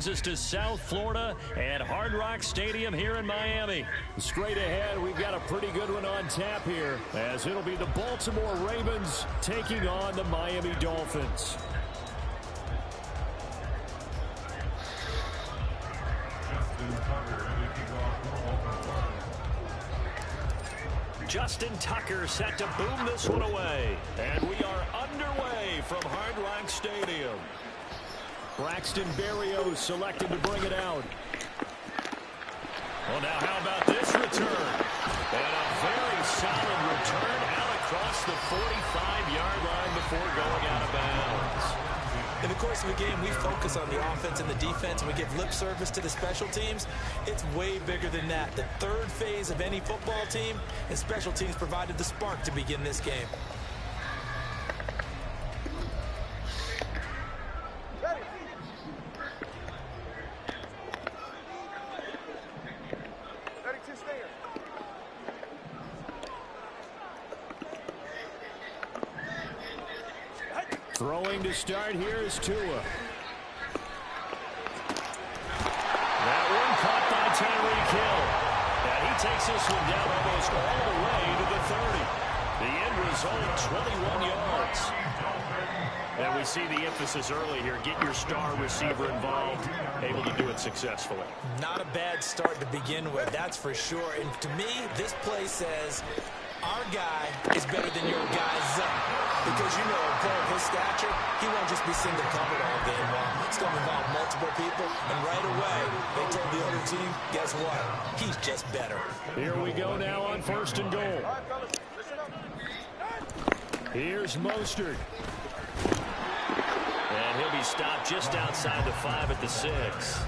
brings us to South Florida at Hard Rock Stadium here in Miami. Straight ahead, we've got a pretty good one on tap here, as it'll be the Baltimore Ravens taking on the Miami Dolphins. Justin Tucker set to boom this one away. And we are underway from Hard Rock Stadium. Braxton Berrios selected to bring it out. Well, now how about this return? And a very solid return out across the 45-yard line before going out of bounds. In the course of a game, we focus on the offense and the defense, and we give lip service to the special teams. It's way bigger than that. The third phase of any football team, and special teams provided the spark to begin this game. Throwing to start here is Tua. That one caught by Tyreek Hill. And he takes this one down almost all the way to the 30. The end result, 21 yards. And we see the emphasis early here. Get your star receiver involved, able to do it successfully. Not a bad start to begin with, that's for sure. And to me, this play says our guy is better than your guy's up. Because, you know, a player of his stature, he won't just be single covered all game long. It's going to involve multiple people. And right away, they told the other team, guess what? He's just better. Here we go now on 1st and goal. Here's Mostert. And he'll be stopped just outside the 5 at the 6.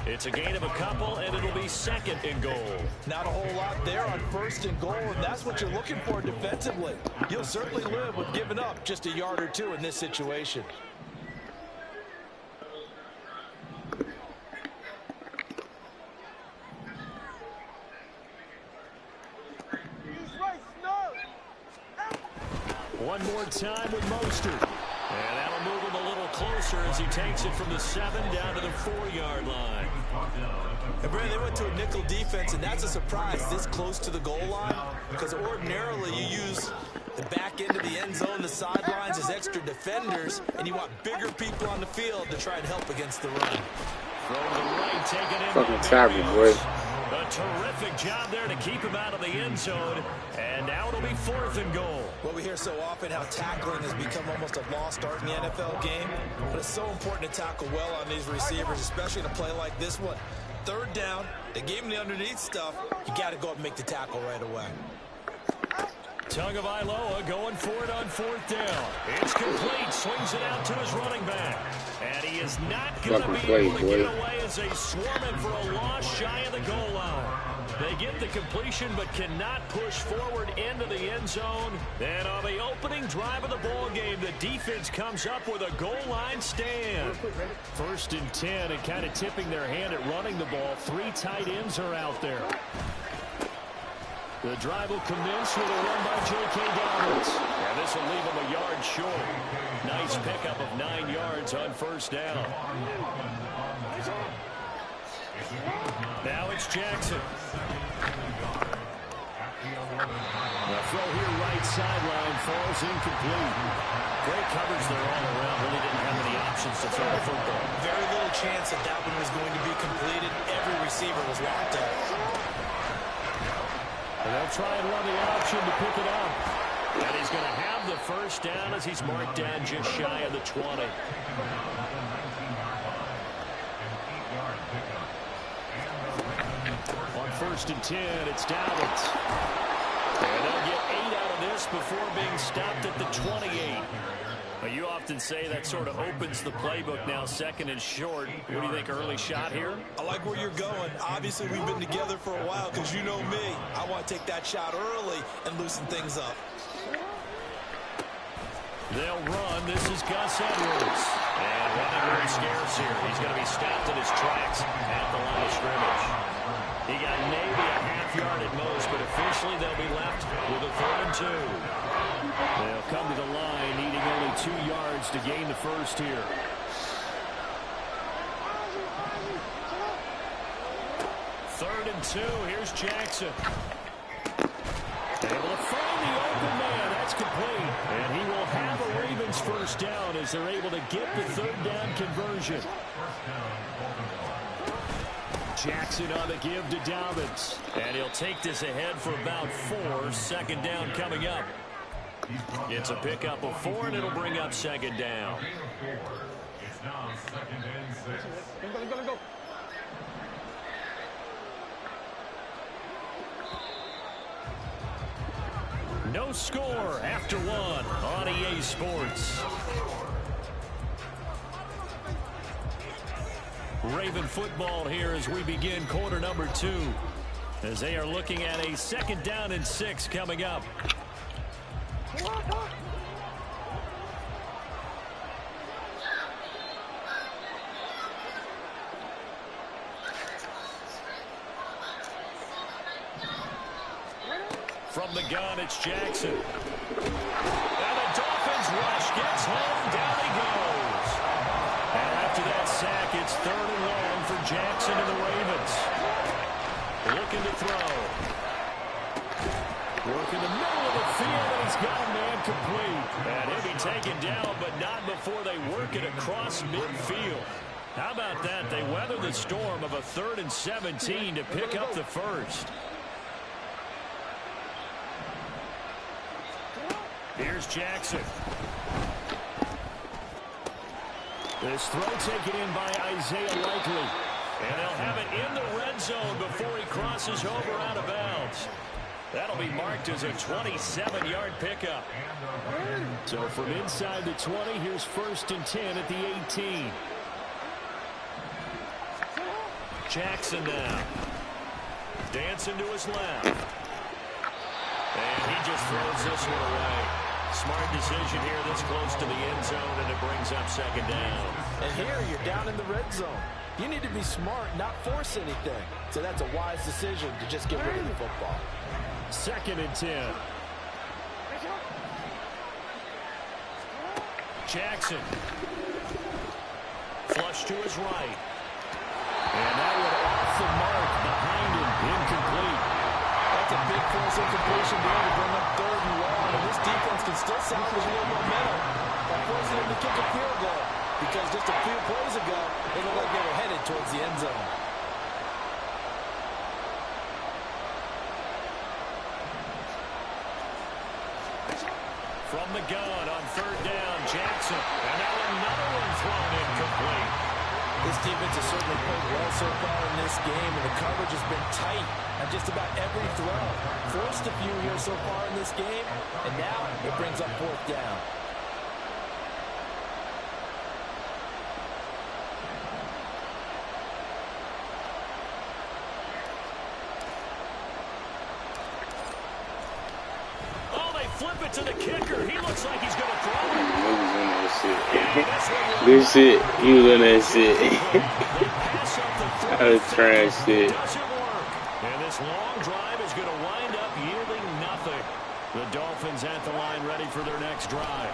It's a gain of a couple, and it'll be 2nd and goal. Not a whole lot there on 1st and goal, and that's what you're looking for defensively. You'll certainly live with giving up just a yard or two in this situation. One more time with Mostert. And that'll move him a little closer as he takes it from the 7 down to the 4-yard line. And Brandon, they went to a nickel defense, and that's a surprise this close to the goal line, because ordinarily you use the back end of the end zone, the sidelines as extra defenders, and you want bigger people on the field to try and help against the run. Throw to the right, take it in. Fucking tackle, boy. A terrific job there to keep him out of the end zone. And now it'll be 4th and goal. Well, we hear so often how tackling has become almost a lost art in the NFL game. But it's so important to tackle well on these receivers, especially in a play like this one. 3rd down, they gave him the underneath stuff. You got to go up and make the tackle right away. Tagovailoa going for it on 4th down. It's complete. Swings it out to his running back. And he is not going to be able to get away as they swarm him for a loss shy of the goal line. They get the completion but cannot push forward into the end zone. And on the opening drive of the ball game, the defense comes up with a goal line stand. 1st and 10, and kind of tipping their hand at running the ball. 3 tight ends are out there. The drive will commence with a run by J.K. Dobbins. And this will leave him a yard short. Nice pickup of 9 yards on 1st down. Now it's Jackson. The throw here right sideline falls incomplete. Great coverage there all around. Really didn't have any options to throw the football. Very little chance that that one was going to be completed. Every receiver was locked up. And they'll try and run the option to pick it up. And he's going to have the 1st down as he's marked down just shy of the 20. On 1st and 10, it's Dobbins. And they'll get 8 out of this before being stopped at the 28. You often say that sort of opens the playbook now, 2nd and short. What do you think, early shot here? I like where you're going. Obviously, we've been together for a while because you know me. I want to take that shot early and loosen things up. They'll run. This is Gus Edwards. And running very scarce here. He's going to be stopped in his tracks at the line of scrimmage. He got maybe a half yard at most, but officially they'll be left with a 3rd and 2. They'll come to the line, needing only 2 yards to gain the 1st here. 3rd and 2. Here's Jackson. Able to find the open man. That's complete. And he will have a Ravens first down as they're able to get the 3rd down conversion. Jackson on the give to Dobbins. And he'll take this ahead for about 4. 2nd down coming up. It's a pickup of 4, and it'll bring up 2nd down. It's now 2nd and 6. Let's go. No score after 1 on EA Sports. Raven football here as we begin quarter number 2. As they are looking at a 2nd down and 6 coming up. From the gun, it's Jackson. And the Dolphins rush. Gets home. Down he goes. And after that sack, it's 3rd and long for Jackson and the Ravens. Looking to throw. Working the middle of the field, and he's got a man complete. And he'll be taken down, but not before they work it across midfield. How about that? They weather the storm of a 3rd and 17 to pick up the first. Here's Jackson. This throw taken in by Isaiah Likely. And they'll have it in the red zone before he crosses over out of bounds. That'll be marked as a 27-yard pickup. So from inside the 20, here's 1st and 10 at the 18. Jackson now. Dancing to his left. And he just throws this one away. Smart decision here this close to the end zone, and it brings up 2nd down. And here you're down in the red zone. You need to be smart, not force anything. So that's a wise decision to just get rid of the football. 2nd and 10. Jackson. Flush to his right. And that one off the mark behind him. Incomplete. That's a big force incompletion there to bring up 3rd and long. And this defense can still salvage a little momentum by forcing him to kick a field goal. Because just a few plays ago, it looked like they were headed towards the end zone. From the gun on 3rd down, Jackson. And now another one thrown incomplete. This defense has certainly played well so far in this game, and the coverage has been tight on just about every throw. Forced a few here so far in this game, and now it brings up 4th down. Flip it to the kicker. He looks like he's going to throw it. Good shit. He was on that shit. That was trash shit. Doesn't work. And this long drive is going to wind up yielding nothing. The Dolphins at the line ready for their next drive.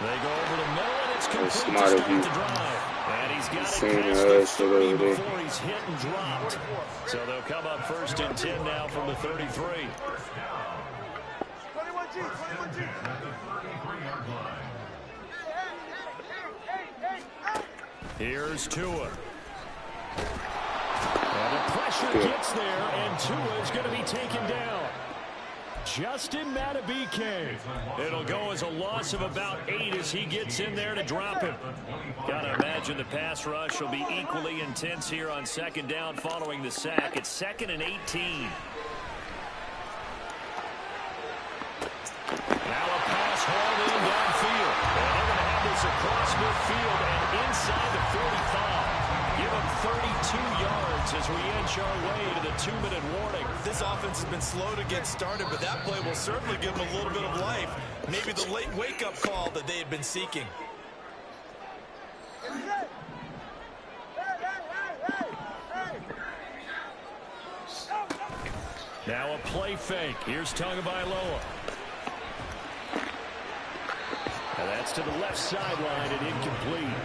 They go over the middle, and it's complete to start the drive. And he's got it past the 30 before he's hit and dropped. So they'll come up 1st and 10 now from the 33. Here's Tua. And the pressure gets there, and Tua is going to be taken down. Justin Matabike. It'll go as a loss of about 8 as he gets in there to drop him. Gotta imagine the pass rush will be equally intense here on 2nd down following the sack. It's 2nd and 18. Now a pass hauled in downfield. And they're going to have this across midfield and inside the 45. Give him 32 yards as we inch our way to the 2-minute warning. This offense has been slow to get started, but that play will certainly give them a little bit of life. Maybe the late wake-up call that they had been seeking. Now a play fake. Here's Tagovailoa. That's to the left sideline and incomplete.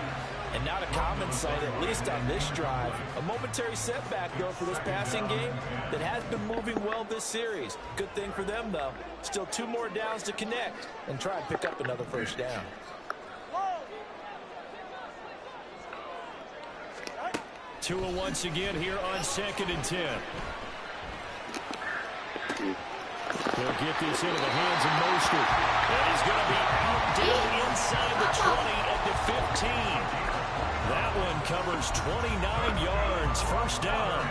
And not a common sight, at least on this drive. A momentary setback, though, for this passing game that has been moving well this series. Good thing for them, though. Still 2 more downs to connect and try and pick up another first down. Tua once again here on 2nd and 10. They'll get this into the hands of Mostert. And he's going to be out down inside the 20 at the 15. That one covers 29 yards. First down.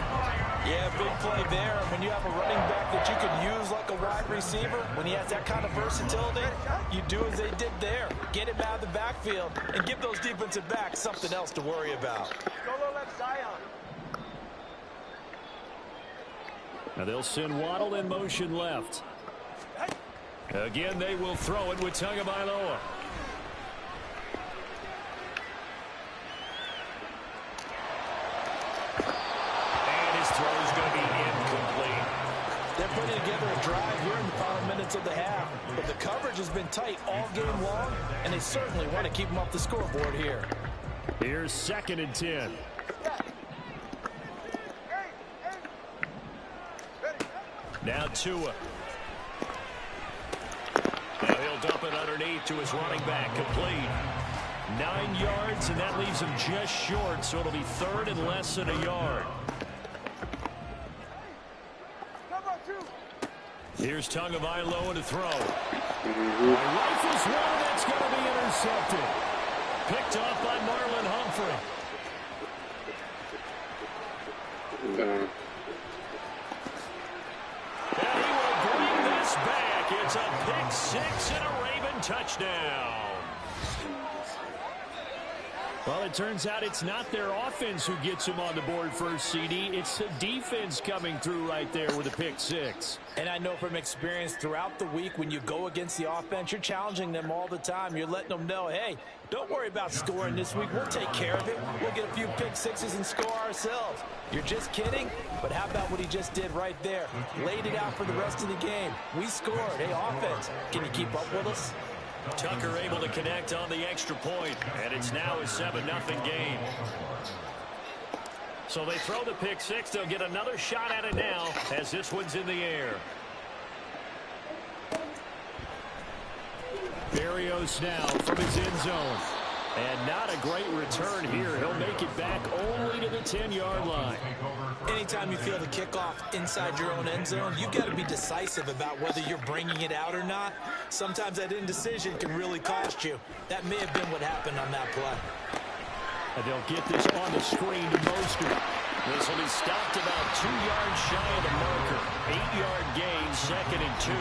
Yeah, big play there. When you have a running back that you could use like a wide receiver, when he has that kind of versatility, you do as they did there. Get him out of the backfield and give those defensive backs something else to worry about. Now they'll send Waddle in motion left. Again, they will throw it with Tagovailoa. And his throw is going to be incomplete. They're putting together a drive here in the final minutes of the half, but the coverage has been tight all game long, and they certainly want to keep them off the scoreboard here. Here's 2nd and 10. Now Tua. Now he'll dump it underneath to his running back. Complete. 9 yards, and that leaves him just short, so it'll be 3rd and less than a yard. Here's Tagovailoa to throw. Rifles one, that's going to be intercepted. Picked off by Marlon Humphrey. And he will bring this back. It's a pick 6 and a Raven touchdown. Well, it turns out it's not their offense who gets them on the board first, CD. It's the defense coming through right there with a pick 6. And I know from experience throughout the week, when you go against the offense, you're challenging them all the time. You're letting them know, hey, don't worry about scoring this week. We'll take care of it. We'll get a few pick 6s and score ourselves. You're just kidding? But how about what he just did right there? Laid it out for the rest of the game. We scored. Hey, offense, can you keep up with us? Tucker able to connect on the extra point, and it's now a 7-0 game. So they throw the pick 6. They'll get another shot at it now as this one's in the air. Berrios now from his end zone. And not a great return here. He'll make it back only to the 10-yard line. Anytime you feel the kickoff inside your own end zone, you've got to be decisive about whether you're bringing it out or not. Sometimes that indecision can really cost you. That may have been what happened on that play. And they'll get this on the screen to Mostert. This will be stopped about 2 yards shy of the marker. 8-yard gain, 2nd and 2.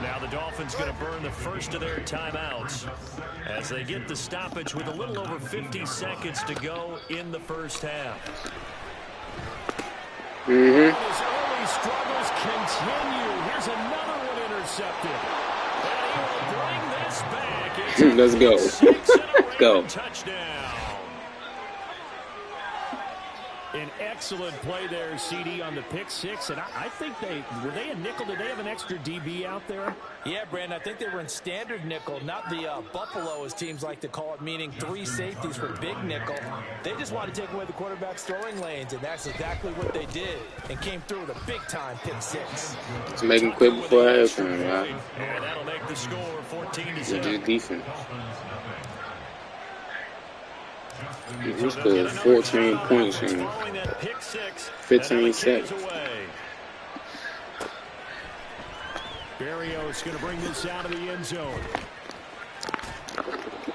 Now the Dolphins going to burn the first of their timeouts as they get the stoppage with a little over 50 seconds to go in the first half. His early struggles continue. Here's another one intercepted. And he will bring this back. It's Let's go. Let's go. Touchdown. An excellent play there, CD, on the pick 6. And I think were they a nickel? Did they have an extra DB out there? Yeah, Brandon, I think they were in standard nickel, not the Buffalo, as teams like to call it, meaning 3 safeties for big nickel. They just wanted to take away the quarterback's throwing lanes, and that's exactly what they did, and came through with a big-time pick 6. It's making quick before halftime, right? And that'll make the score 14-7. Just defense. He scored 14 points in 15 seconds. Berrios going to bring this out of the end zone.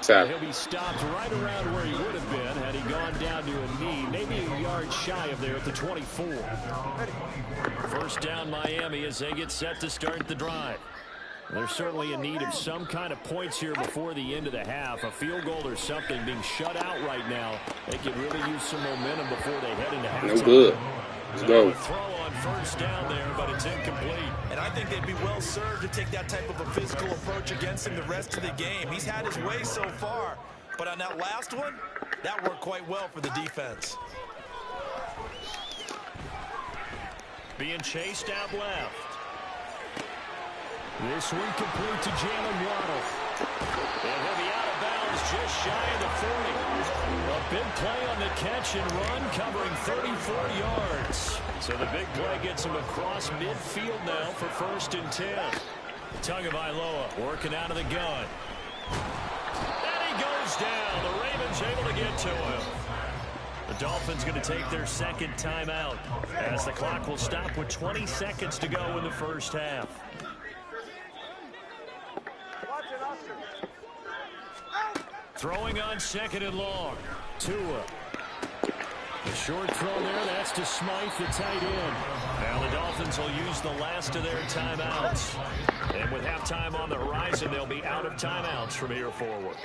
He'll be stopped right around where he would have been had he gone down to a knee, maybe a yard shy of there at the 24. First down Miami as they get set to start the drive. They're certainly in need of some kind of points here before the end of the half. A field goal or something being shut out right now. They could really use some momentum before they head into halftime. No good. Let's go. Throw on first down there, but it's incomplete. And I think they'd be well served to take that type of a physical approach against him the rest of the game. He's had his way so far, but on that last one, that worked quite well for the defense. Being chased out left. This one complete to Jalen Waddle. And he'll be out of bounds just shy of the 40. A big play on the catch and run, covering 34 yards. So the big play gets him across midfield now for 1st and 10. Tagovailoa working out of the gun. And he goes down. The Ravens able to get to him. The Dolphins going to take their 2nd timeout as the clock will stop with 20 seconds to go in the first half. Throwing on 2nd and long. Tua. The short throw there, that's to Smythe, the tight end. Now the Dolphins will use the last of their timeouts. And with halftime on the horizon, they'll be out of timeouts from here forward.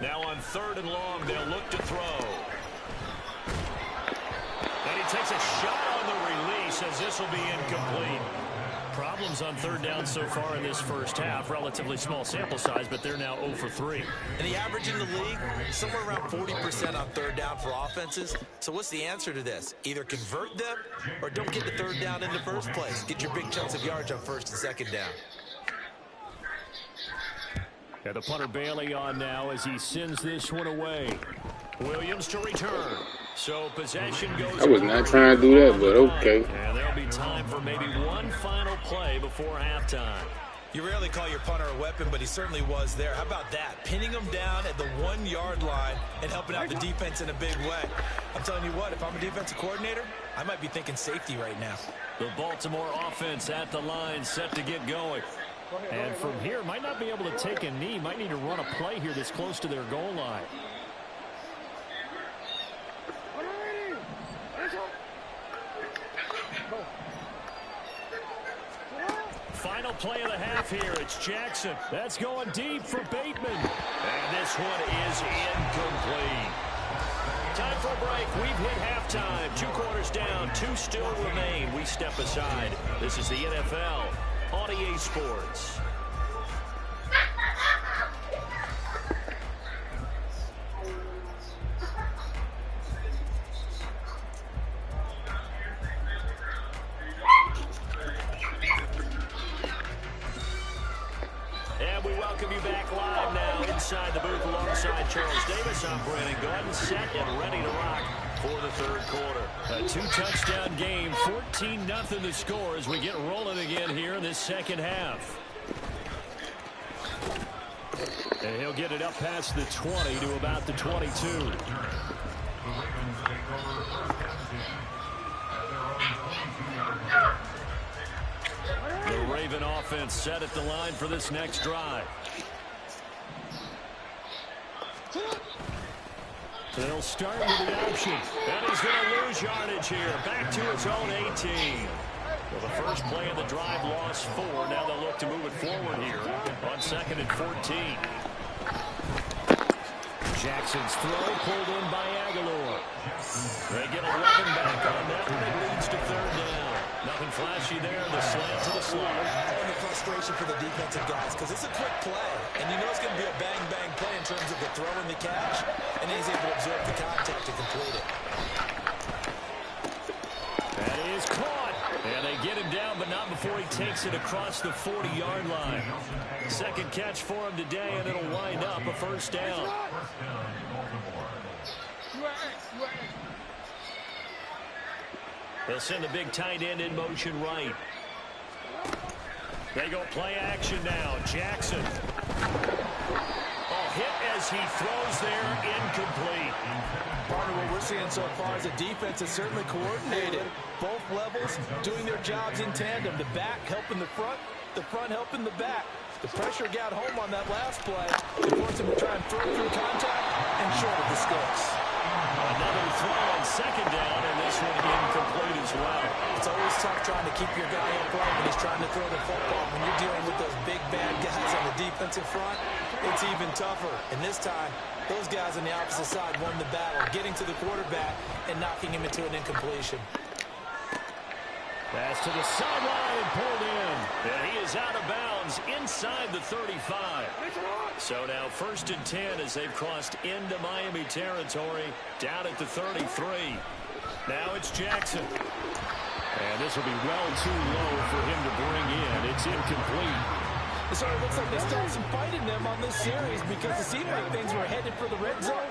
Now on 3rd and long, they'll look to throw. And he takes a shot on the release as this will be incomplete. Problems on 3rd down so far in this first half. Relatively small sample size, but they're now 0 for 3. And the average in the league, somewhere around 40% on 3rd down for offenses. So what's the answer to this? Either convert them or don't get the 3rd down in the first place. Get your big chunks of yards on 1st and 2nd down. And the punter Bailey on now as he sends this one away. Williams to return. So possession goes. I was not trying to do that, but okay. And there'll be time for maybe one final play before halftime. You rarely call your punter a weapon, but he certainly was there. How about that? Pinning him down at the 1-yard line and helping out the defense in a big way. I'm telling you what, if I'm a defensive coordinator, I might be thinking safety right now. The Baltimore offense at the line, set to get going. And from here, might not be able to take a knee. Might need to run a play here that's close to their goal line. Final play of the half here. It's Jackson. That's going deep for Bateman. And this one is incomplete. Time for a break. We've hit halftime. 2 quarters down. 2 still remain. We step aside. This is the NFL on EA Sports. And we welcome you back live now inside the booth alongside Charles Davis. I'm Brandon Gordon, set and ready to rock for the 3rd quarter. A 2-touchdown game, 14-0 the score as we get rolling again here in this 2nd half. And he'll get it up past the 20 to about the 22. The Raven offense set at the line for this next drive. They'll start with the option. And he's going to lose yardage here. Back to his own 18. Well, the first play of the drive lost 4. Now they'll look to move it forward here on 2nd and 14. Jackson's throw pulled in by Aguilar. They get 11 back on that one. It leads to 3rd down. Nothing flashy there. The slant to the slot. And the frustration for the defensive guys because it's a quick play. And you know it's going to be a bang-bang play in terms of the throw and the catch. And he's able to absorb the contact to complete it. That is caught. And they get him down, but not before he takes it across the 40-yard line. 2nd catch for him today, and it'll wind up a 1st down. They'll send the big tight end in motion right. They go play action now. Jackson. Oh, hit as he throws there, incomplete. Partner, what we're seeing so far is the defense is certainly coordinated. Both levels doing their jobs in tandem. The back helping the front helping the back. The pressure got home on that last play. It forced him to try and throw through contact and short of the sticks. Another throw on 2nd down, and this one incomplete as well. It's always tough trying to keep your guy in front when he's trying to throw the football. When you're dealing with those big, bad guys on the defensive front, it's even tougher. And this time, those guys on the opposite side won the battle, getting to the quarterback and knocking him into an incompletion. Pass to the sideline and pulled in. And he is out of bounds inside the 35. So now 1st and 10 as they've crossed into Miami territory down at the 33. Now it's Jackson. And this will be well too low for him to bring in. It's incomplete. It sort of looks like they still have some fight in them on this series because it seemed like things were headed for the red zone.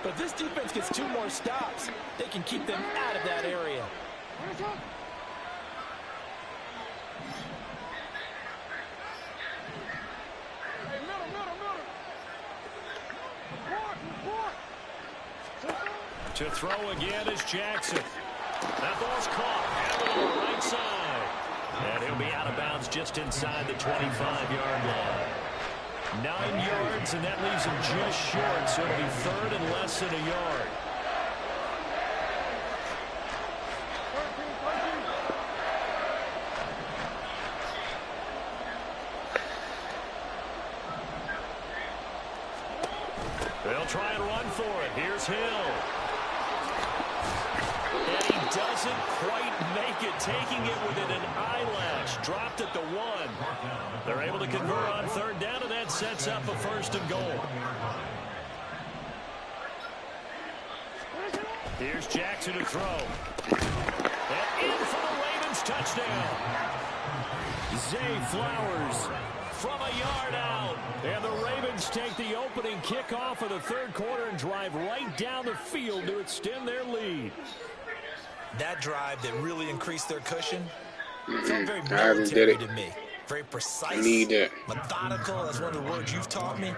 But if this defense gets 2 more stops, they can keep them out of that area. To throw again is Jackson. That ball's caught. Handled on the right side. And he'll be out of bounds just inside the 25-yard line. 9 yards, and that leaves him just short, so it'll be third and less than a yard. They'll try and run for it. Here's Hill. And he doesn't quite make it, taking it within an eyelash. Dropped at the 1. They're able to convert on third down, and that sets up a first and goal. Here's Jackson to throw. And in for the Ravens touchdown. Zay Flowers from a yard out. And the Ravens take the opening kickoff of the third quarter and drive right down the field to extend their lead. That drive that really increased their cushion felt very military to me. Very precise, methodical. That's one of the words you've taught me.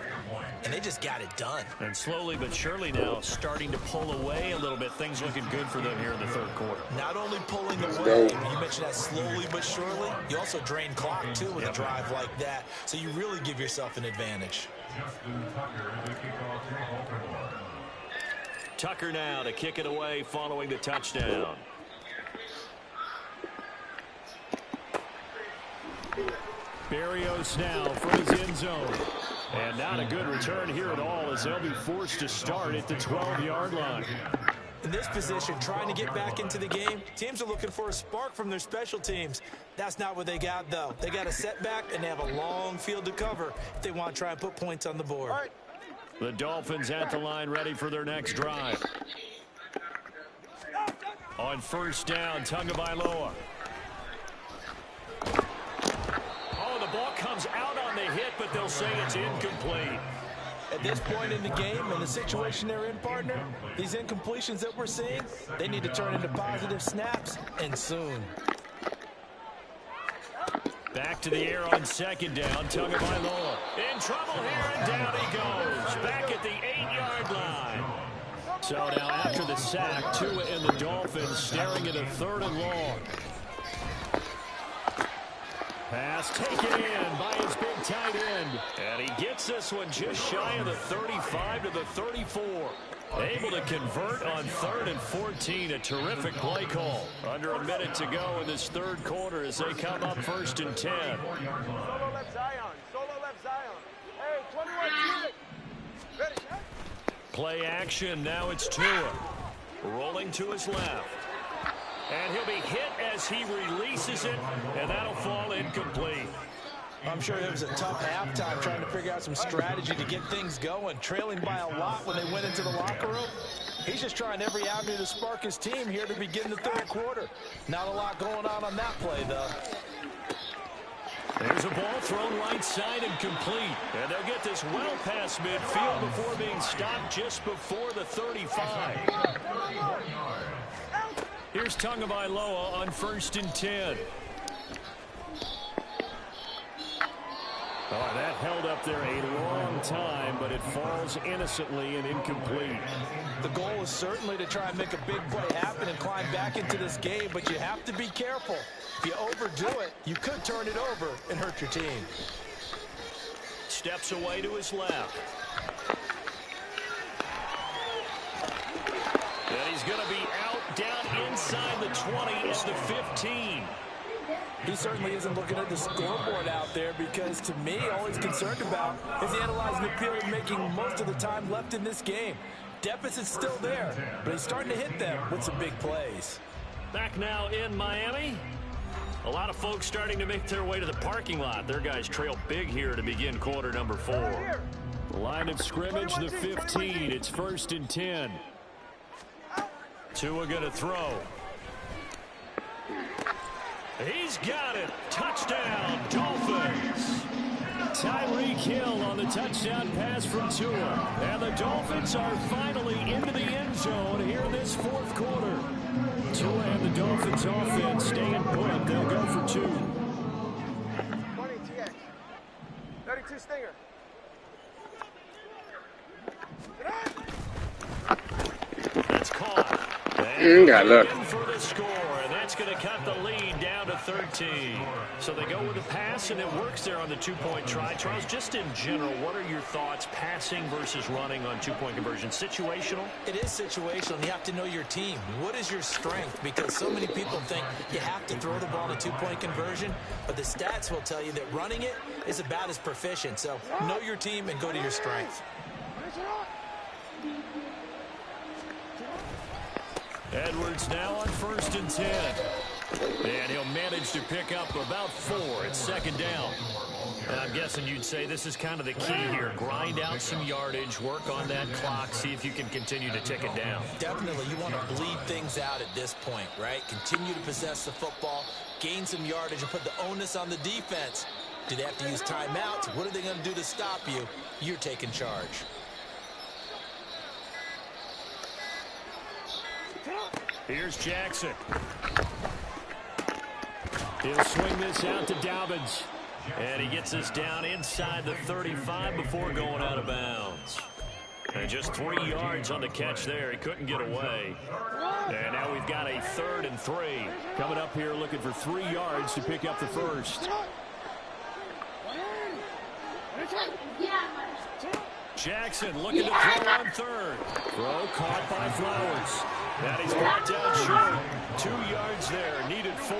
And they just got it done. And slowly but surely now starting to pull away a little bit. Things looking good for them here in the third quarter. Not only pulling away, you mentioned that slowly but surely, you also drain clock too with a drive like that. So you really give yourself an advantage. Tucker now to kick it away following the touchdown. Berrios now from his end zone. And not a good return here at all as they'll be forced to start at the 12-yard line. In this position, trying to get back into the game, teams are looking for a spark from their special teams. That's not what they got, though. They got a setback, and they have a long field to cover if they want to try and put points on the board. The Dolphins at the line ready for their next drive. On first down, Tagovailoa. Oh, the ball comes out on the hit, but they'll say it's incomplete. At this point in the game and the situation they're in, partner, these incompletions that we're seeing, they need to turn into positive snaps, and soon. Back to the air on second down. Tagovailoa in trouble here, and down he goes. Back at the 8-yard line. So now after the sack, Tua and the Dolphins staring at a third and long. Pass taken in by his big tight end. And he gets this one just shy of the 35 to the 34. Able to convert on 3rd and 14. A terrific play call. Under a minute to go in this third quarter as they come up 1st and 10. Solo left Zion. Solo left Zion. Hey, 21 unit. Ready. Play action. Now it's Tua. Rolling to his left. And he'll be hit as he releases it, and that'll fall incomplete. I'm sure it was a tough halftime trying to figure out some strategy to get things going, trailing by a lot when they went into the locker room. He's just trying every avenue to spark his team here to begin the third quarter. Not a lot going on that play, though. There's a ball thrown right side and complete. And they'll get this well past midfield before being stopped just before the 35. Here's Tagovailoa on 1st and 10. Oh, that held up there a long time, but it falls innocently and incomplete. The goal is certainly to try and make a big play happen and climb back into this game, but you have to be careful. If you overdo it, you could turn it over and hurt your team. Steps away to his left. And he's going to be out down inside the 20 and the 15. He certainly isn't looking at the scoreboard out there because, to me, all he's concerned about is analyzing the period, making most of the time left in this game. Deficit's still there, but he's starting to hit them with some big plays. Back now in Miami. A lot of folks starting to make their way to the parking lot. Their guys trail big here to begin quarter number 4. Line of scrimmage, the 15. It's 1st and 10. Tua going to throw. He's got it. Touchdown, Dolphins. Tyreek Hill on the touchdown pass from Tua. And the Dolphins are finally into the end zone here in this fourth quarter. Tua and the Dolphins offense staying put. They'll go for 2. 20 TX. 32 Stinger. That's caught. Got lucky. For the score, and that's going to cut the lead down to 13. So they go with a pass, and it works there on the 2-point try. Charles, just in general, what are your thoughts passing versus running on 2-point conversion? Situational? It is situational. You have to know your team. What is your strength? Because so many people think you have to throw the ball in a 2-point conversion, but the stats will tell you that running it is about as proficient. So know your team and go to your strength. Edwards now on 1st and 10. And he'll manage to pick up about 4. It's 2nd down. And I'm guessing you'd say this is kind of the key here. Grind out some yardage, work on that clock, see if you can continue to tick it down. Definitely, you want to bleed things out at this point, right? Continue to possess the football, gain some yardage, and put the onus on the defense. Do they have to use timeouts? What are they going to do to stop you? You're taking charge. Here's Jackson. He'll swing this out to Dobbins. And he gets us down inside the 35 before going out of bounds. And just 3 yards on the catch there. He couldn't get away. And now we've got a 3rd and 3. Coming up here looking for 3 yards to pick up the first. Jackson looking to throw on 3rd. Throw caught by Flowers. And he's brought down short. 2 yards there. Needed 4.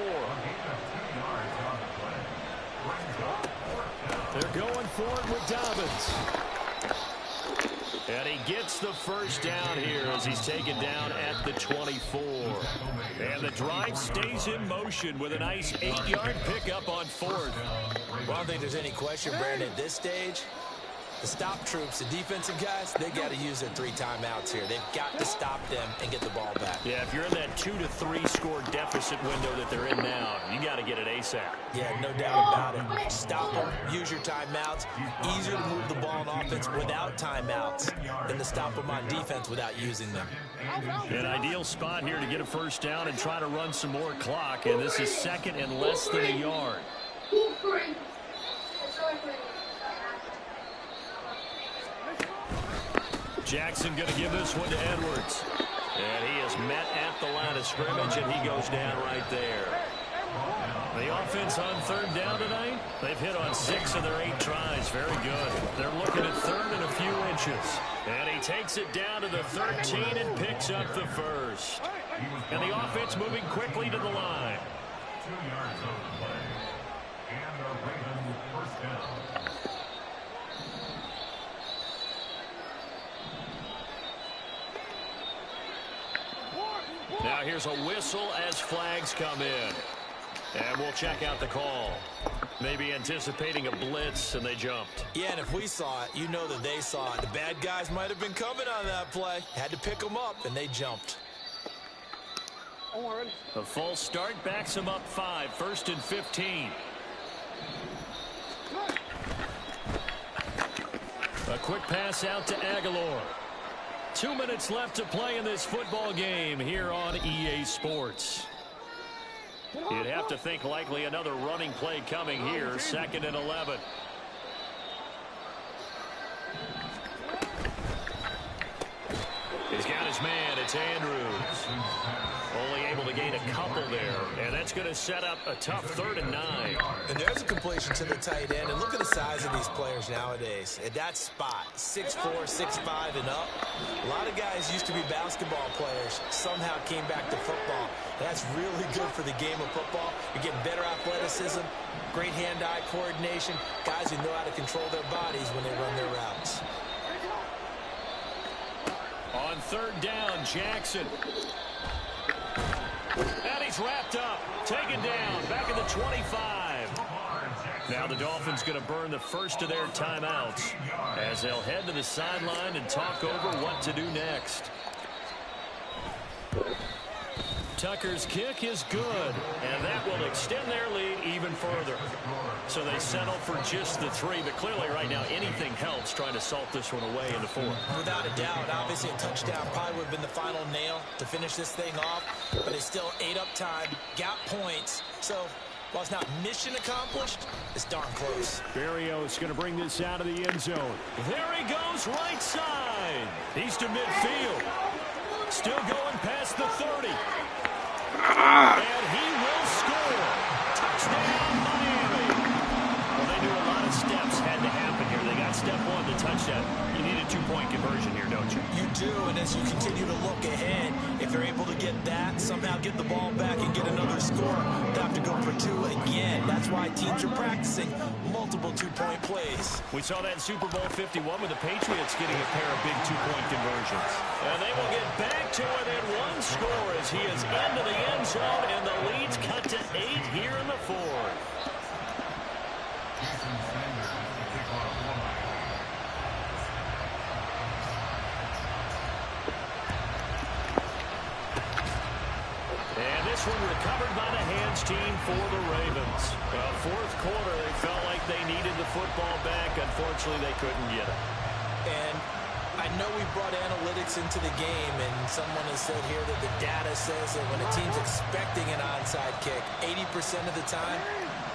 They're going for it with Dobbins. And he gets the first down here as he's taken down at the 24. And the drive stays in motion with a nice 8-yard pickup on 4th. Well, I don't think there's any question, Brandon, at this stage. The stop troops, the defensive guys, they got to use their 3 timeouts here. They've got to stop them and get the ball back. Yeah, if you're in that 2 to 3 score deficit window that they're in now, you got to get it ASAP. Yeah, no doubt about it. Stop them, use your timeouts. Easier to move the ball on offense without timeouts than to stop them on defense without using them. An ideal spot here to get a first down and try to run some more clock, and this is 2nd and less than a yard. Jackson going to give this one to Edwards. And he is met at the line of scrimmage, and he goes down right there. The offense on 3rd down tonight, they've hit on 6 of their 8 tries. Very good. They're looking at 3rd and a few inches. And he takes it down to the 13 and picks up the first. And the offense moving quickly to the line. 2 yards on the play. And the Ravens first down. Now here's a whistle as flags come in. And we'll check out the call. Maybe anticipating a blitz, and they jumped. Yeah, and if we saw it, you know that they saw it. The bad guys might have been coming on that play. Had to pick them up, and they jumped. A false start backs them up 5. 1st and 15. A quick pass out to Aguilar. 2 minutes left to play in this football game here on EA Sports. You'd have to think likely another running play coming here. 2nd and 11. He's got his man. It's Andrews. Only able to gain a couple there. And that's going to set up a tough 3rd and 9. And there's a completion to the tight end. And look at the size of these players nowadays. At that spot, 6'4", 6'5", and up. A lot of guys used to be basketball players. Somehow came back to football. That's really good for the game of football. You're getting better athleticism, great hand-eye coordination. Guys who know how to control their bodies when they run their routes. On 3rd down, Jackson. And he's wrapped up. Taken down. Back at the 25. Now the Dolphins going to burn the first of their timeouts as they'll head to the sideline and talk over what to do next. Tucker's kick is good, and that will extend their lead even further. So they settle for just the 3, but clearly right now anything helps trying to salt this one away in the 4th. Without a doubt, obviously a touchdown probably would have been the final nail to finish this thing off, but it's still ate up time, got points, so while it's not mission accomplished, it's darn close. Berrios going to bring this out of the end zone. There he goes, right side. He's to midfield. Still going past the 30. And he will score. Touchdown, Miami. Well, they knew a lot of steps had to happen here. They got step 1 to touchdown. You need a 2-point conversion here, don't you? You do, and as you continue to look ahead, if they're able to get that, somehow get the ball back and get another score, they have to go for 2 again. That's why teams are practicing multiple 2-point plays. We saw that in Super Bowl 51 with the Patriots getting a pair of big 2-point conversions. And they will get back to it in 1 score as he is into the end zone, and the lead's cut to 8 here in the 4th. And this one recovered by the hands team for the Ravens. 4th quarter, they felt like they needed the football back. Unfortunately, they couldn't get it. And I know we brought analytics into the game, and someone has said here that the data says that when a team's expecting an onside kick, 80% of the time,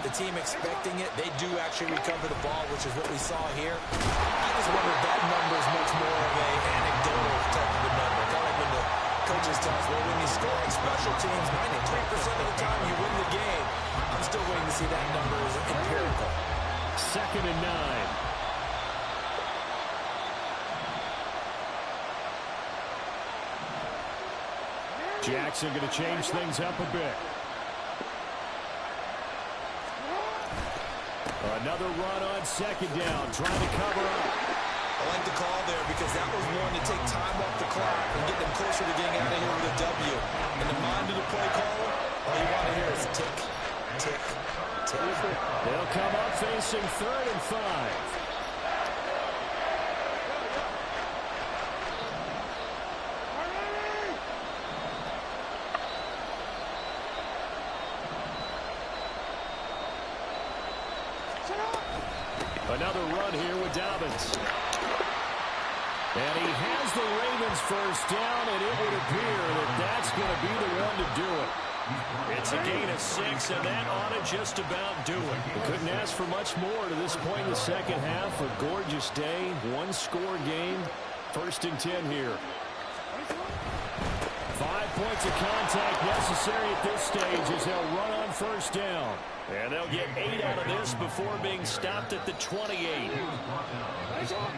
the team expecting it, they do actually recover the ball, which is what we saw here. I just wonder if that number is much more of an anecdotal type of a number. Kind of like when the coaches tell us, well, when you score on special teams, 93% of the time you win the game. I'm still waiting to see that number as empirical. 2nd and 9. Jackson going to change things up a bit. Another run on 2nd down, trying to cover up. I like the call there because that was one to take time off the clock and get them closer to getting out of here with a W. In the mind of the play caller, all you want to hear is tick, tick, tick. They'll come up facing 3rd and 5. Another run here with Dobbins. And he has the Ravens first down, and it would appear that that's going to be the one to do it. It's a gain of 6, and that ought to just about do it. We couldn't ask for much more to this point in the second half. A gorgeous day, 1-score game. 1st and 10 here. 5 points of contact necessary at this stage as they'll run on 1st down. And they'll get 8 out of this before being stopped at the 28. 8 yards on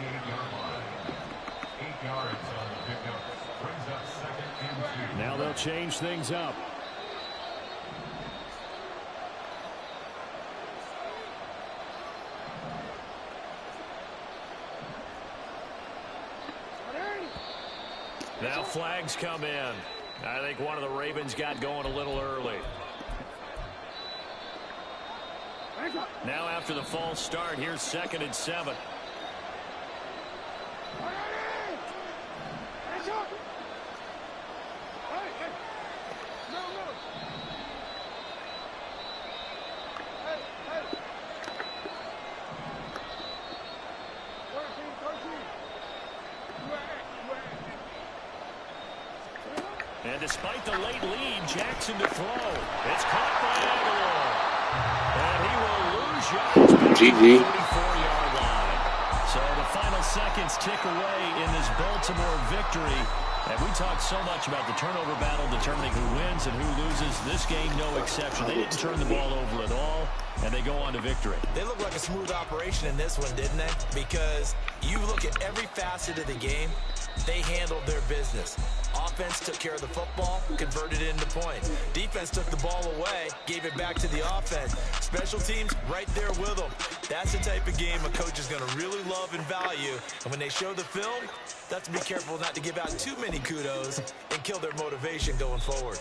the pickup. Brings up 2nd and 2. Now they'll change things up. Now flags come in. I think one of the Ravens got going a little early. Now after the false start, here's 2nd and 7. And despite the late lead, Jackson to throw. It's caught by Aguilar. And he will lose yards back to the 44-yard line. So the final seconds tick away in this Baltimore victory. And we talked so much about the turnover battle determining who wins and who loses. This game, no exception. They didn't turn the ball over at all, and they go on to victory. They look like a smooth operation in this one, didn't they? Because you look at every facet of the game, they handled their business. Offense took care of the football, converted it into points. Defense took the ball away, gave it back to the offense. Special teams right there with them. That's the type of game a coach is going to really love and value. And when they show the film, they have to be careful not to give out too many kudos and kill their motivation going forward.